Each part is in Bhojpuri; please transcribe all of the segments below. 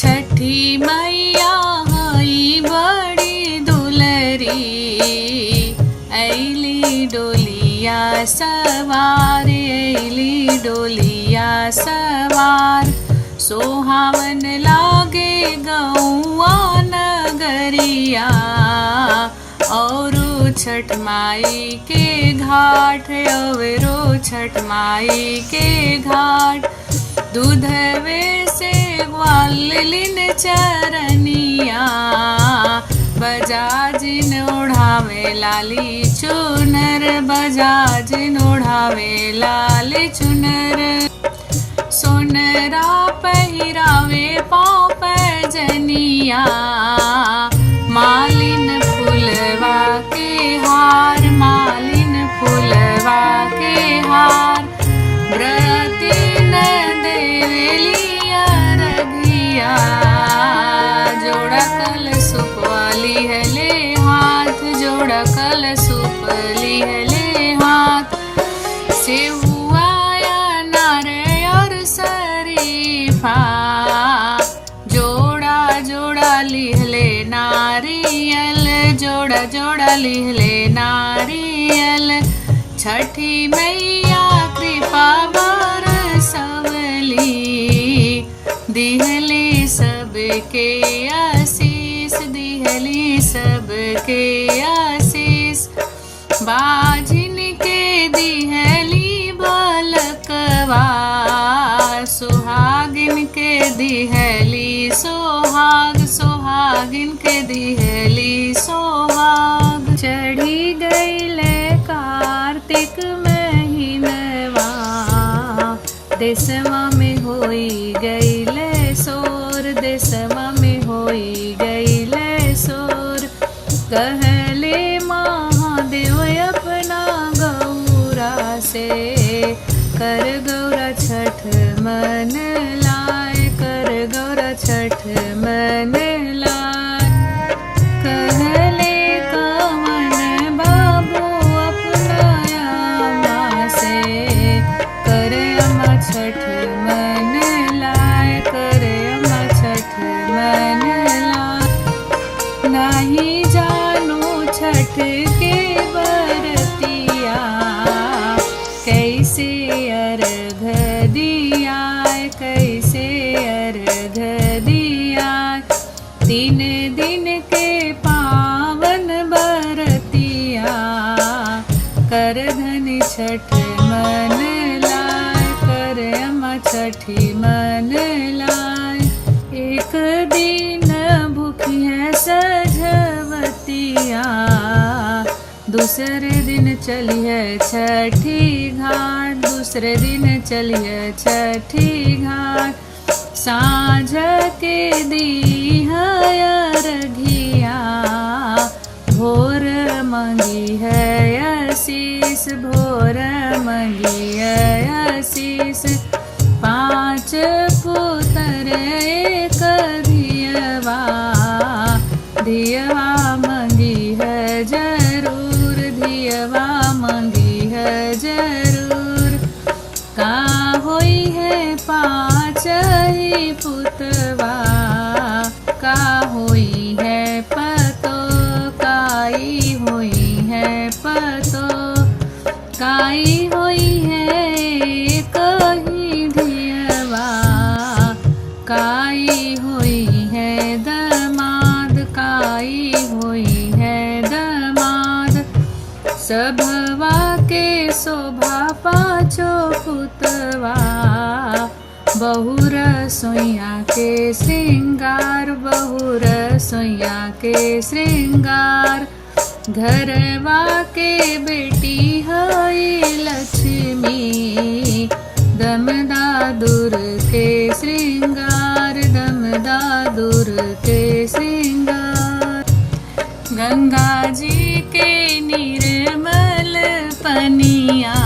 छठी मैया हई बड़ी दुलरी, ऐली डोलिया सवार, ऐली डोलिया सवार। सोहावन लागे गौआ नगरिया, और छठ माई के घाट, और छठ माई के घाट। दूधवे से ग्वालिन चरनिया, बजाजिन ओढ़ावे लाली चुनर, बजाजिन ओढ़ावे लाली चुनर। सोनरा पहिरावे पाँव पैजनिया, मालिन फुलवा के हार, मालिन फुलवा के हार। व्रतीन देवलिया रघिया, जोड़ा कल सुपली हले हाथ, जोड़ा कल सुपली हले हाथ। सेहुआ नार और शरीफा, जोड़ा जोड़ा लिहले नारियल, जोड़ा जोड़ा लिहले नारियल। छठी मैया कृपा बरसवली, दिहली सबके आशीष, दिहली सबके आशीष। बाजिन के दिहली बालकवा, सुहागिन के दिहली सोहाग, सुहागिन के दिहली सोहाग। चढ़ी गईले कार्तिक महीनवा, देशवा में होई गईले सोर, देशवा में होई गईले सोर। कहले महादेव अपना गौरा से, कर गौरा छठ मन लाए, कर गौरा छठ मन लाए। कहले कवन बाबू अपना अम्मा से, कर अम्मा छठ मन लाए, कर अम्मा छठ मन लाए। नहीं जानू छठ के बरतिया, कैसे अर्घ दिया, कैसे अर्घ दिया। 3 दिन के पावन बरतिया, कर धनी छठ मन लाए, कर अम्मा छठी मन लाए। एक दिन भूखी है सजवतिया, दूसरे दिन चली है छठी घाट, दूसरे दिन चली है छठी घाट। साँझ के दी है अर्घिया, भोर मंगी है आशीष, भोर मंगी है आशीष। 5 पुत्र एक धियवा, धियवा मंगी है जरूर, धियवा मंगी है जरूर। का होई है 5 ही पुतवा, का होई है पतो, काई होई है पतो, काई होई है कही धियवा, काई होई है दमाद, काई होई है दमाद। सभवा के शोभा 5 पुतवा, बहुर सोइया के श्रृंगार, बहुर सोइया के श्रृंगार। घरवा के बेटी हई लक्ष्मी, दमदादुर के श्रृंगार, दमदादुर के श्रृंगार। गंगा जी के निर्मल पनिया,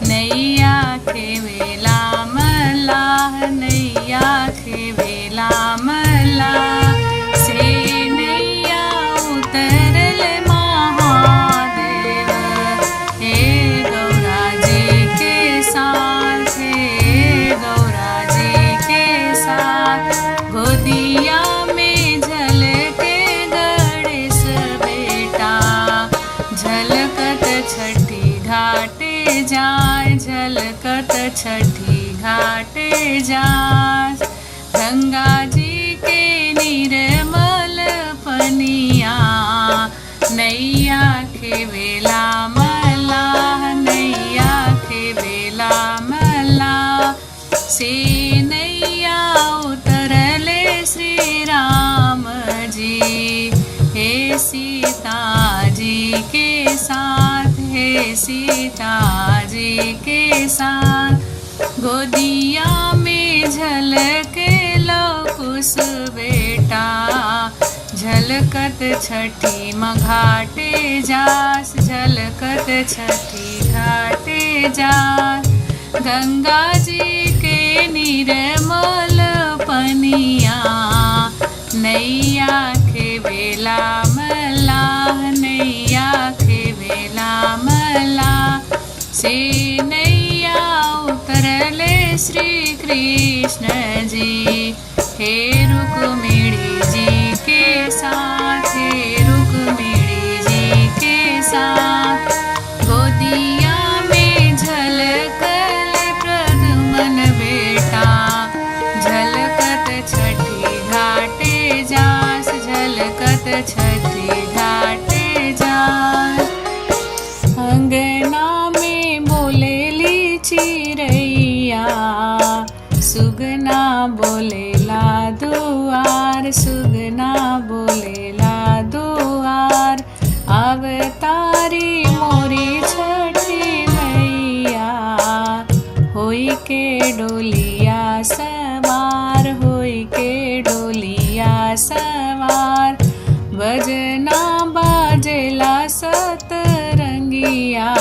नैया के वेला मलाह, नैया के वेला मलाह। से नैया उतरल महादेव, हे गौरा जी के साथ, हे गौरा जी के साथ। छठी घाटे जास। गंगा जी के निर्मल पनिया नैया खेवेला मल्लाह, नैया खेवेला मल्लाह। से नैया उतरले श्री राम जी, हे सीता जी के साथ, हे सीता जी के साथ। गोदिया में झलके लो कुस बेटा, झलकत छठी घाटे जास, झलकत छठी घाटे जास। गंगा जी के निर्मल पनिया नैया खेवेला मल्लाह, नैया खेवेला मल्लाह। से नैया उतरले श्री कृष्ण जी, हे रुक्मिणी जी के साथ, हे रुक्मिणी जी के साथ। गोदिया में झलकल प्रद्युम्न बेटा, झलकत छठी घाटे जास, झलकत छठी घाटे जास। अंगना में बोलेली चिरैया, सुगना बोलेला दुआर, सुगना बोलेला दुआर। अवतारी मोरी छठी मैया, होई के डोलिया सवार, होई के डोलिया सवार। बजना बाजेला सतरंगिया,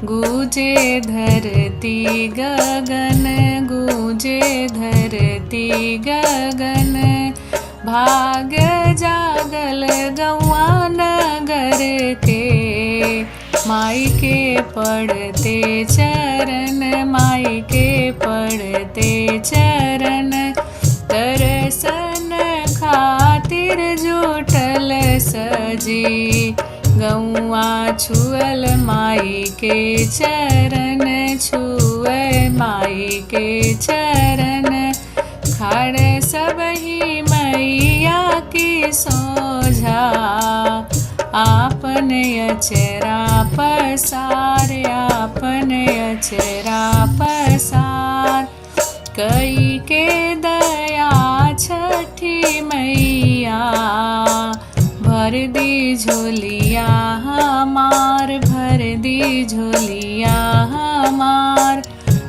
गूंजे धरती गगन, गूंजे धरती गगन। भाग्य जागल गौआ नगर के, माई के पढ़ते चरण, माई के पढ़ते चरण। दर्शन खातिर जुटल सजी, गौआ छुअल माई के चरण, छुए माई के चरण। खड़ सबही मैया की सोझा, आपन अचरा पसार, आपन अचरा पसार। कई के दया छठी मैया, भर दी झोलिया हमार, भर दी झोलिया हमार।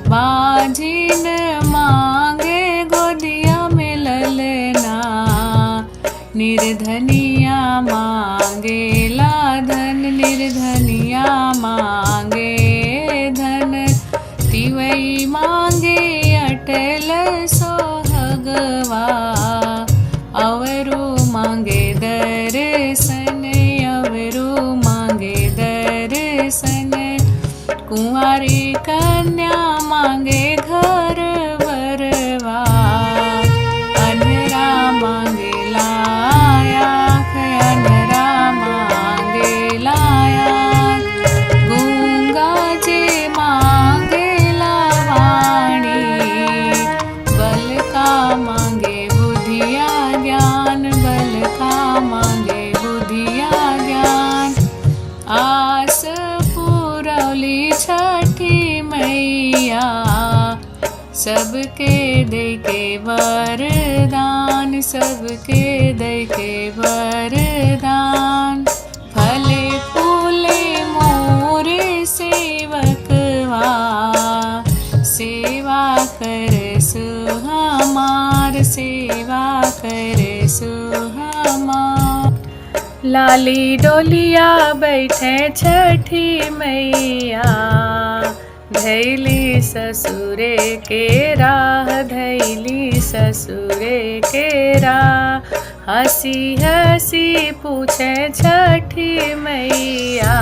बाजिन मांगे गोदिया में ललना, निर्धनिया मांगे लाधन, निर्धनिया मांगे धन। तिवई मांगे अटल सोहगवा, अवरु मांगे दर्शन, अवरु मांगे दर्शन। कुंवारी कन्या मांगे घर वरवा, अनरा मांगे लाया, अनरा मांगे लाया। गूंगा जी मांगे लावाणी, बल का मांगे बुधिया ज्ञान, बल का मांगे बुधिया ज्ञान। आस पुरौली छठी मैया, सबके दे के वरदान, सबके दे के वरदान। फले फूले मोरे सेवकवा, सेवा कर सुहमार, सेवा कर सुहमार। लाली डोलिया बैठे छठी मैया, धैली ससुरे के राह, धैली ससुरे के राह। हंसी हंसी पूछे छठी मैया,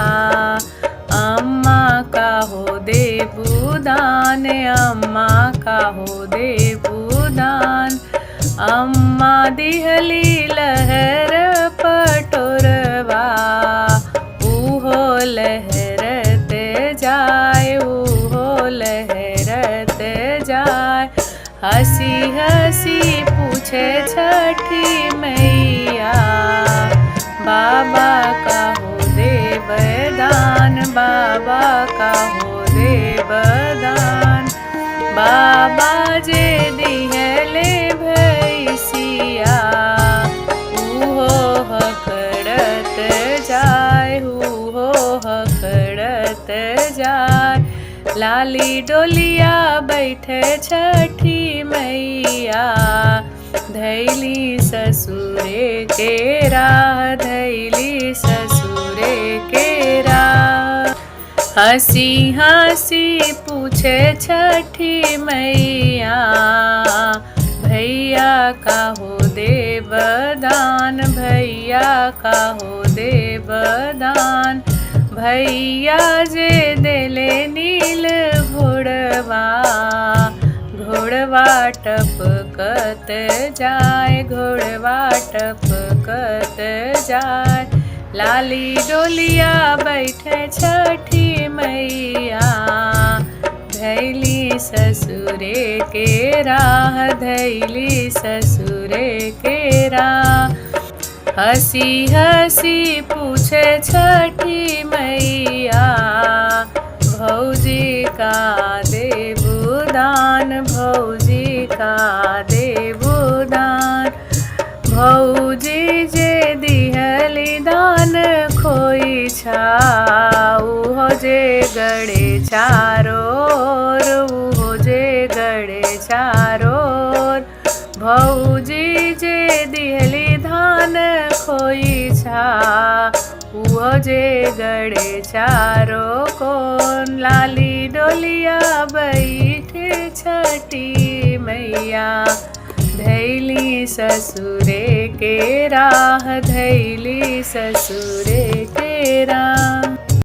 अम्मा का हो दे बुदान, अम्मा का हो दे बुदान। अम्मा दिहली लहर पटोरवा, ऊहो लहरत जाए, ऊहो लहरत पूछे छठी मैया। बाबा का हो दे वरदान, बाबा का हो दे वरदान। बाबा जे दिहले भैसिया, उहो हकड़त जाय, उहो हकड़त जाय। लाली डोलिया बैठे छठी मैया, धैली ससुरे के राह, धैली ससुरे के राह। हंसी हंसी पूछे छठी मैया, भैया का हो दे वरदान, भैया का हो दे वरदान। भैया जे देले नील घोड़वा, घोड़वा टपकत जाय, घोड़वा टपकत जाय। लाली डोलिया बैठे छठी मैया, धैली ससुरे के राह, धैली ससुरे के राह। हंसी हंसी पूछे छठी मैया, भौजी का देबू दान, भौजी का देबू दान। भौजी जे दिहली दान खोई छा, उहो जे गड़े चारोर, उहो जे गड़े चारोर। भौजी जे दिहली धान खोई छा, उहो जे गड़े चारो कोन। लाली डोलिया बैठे छठी मैया, धैली ससुरे के राह, धैली ससुरे के राह।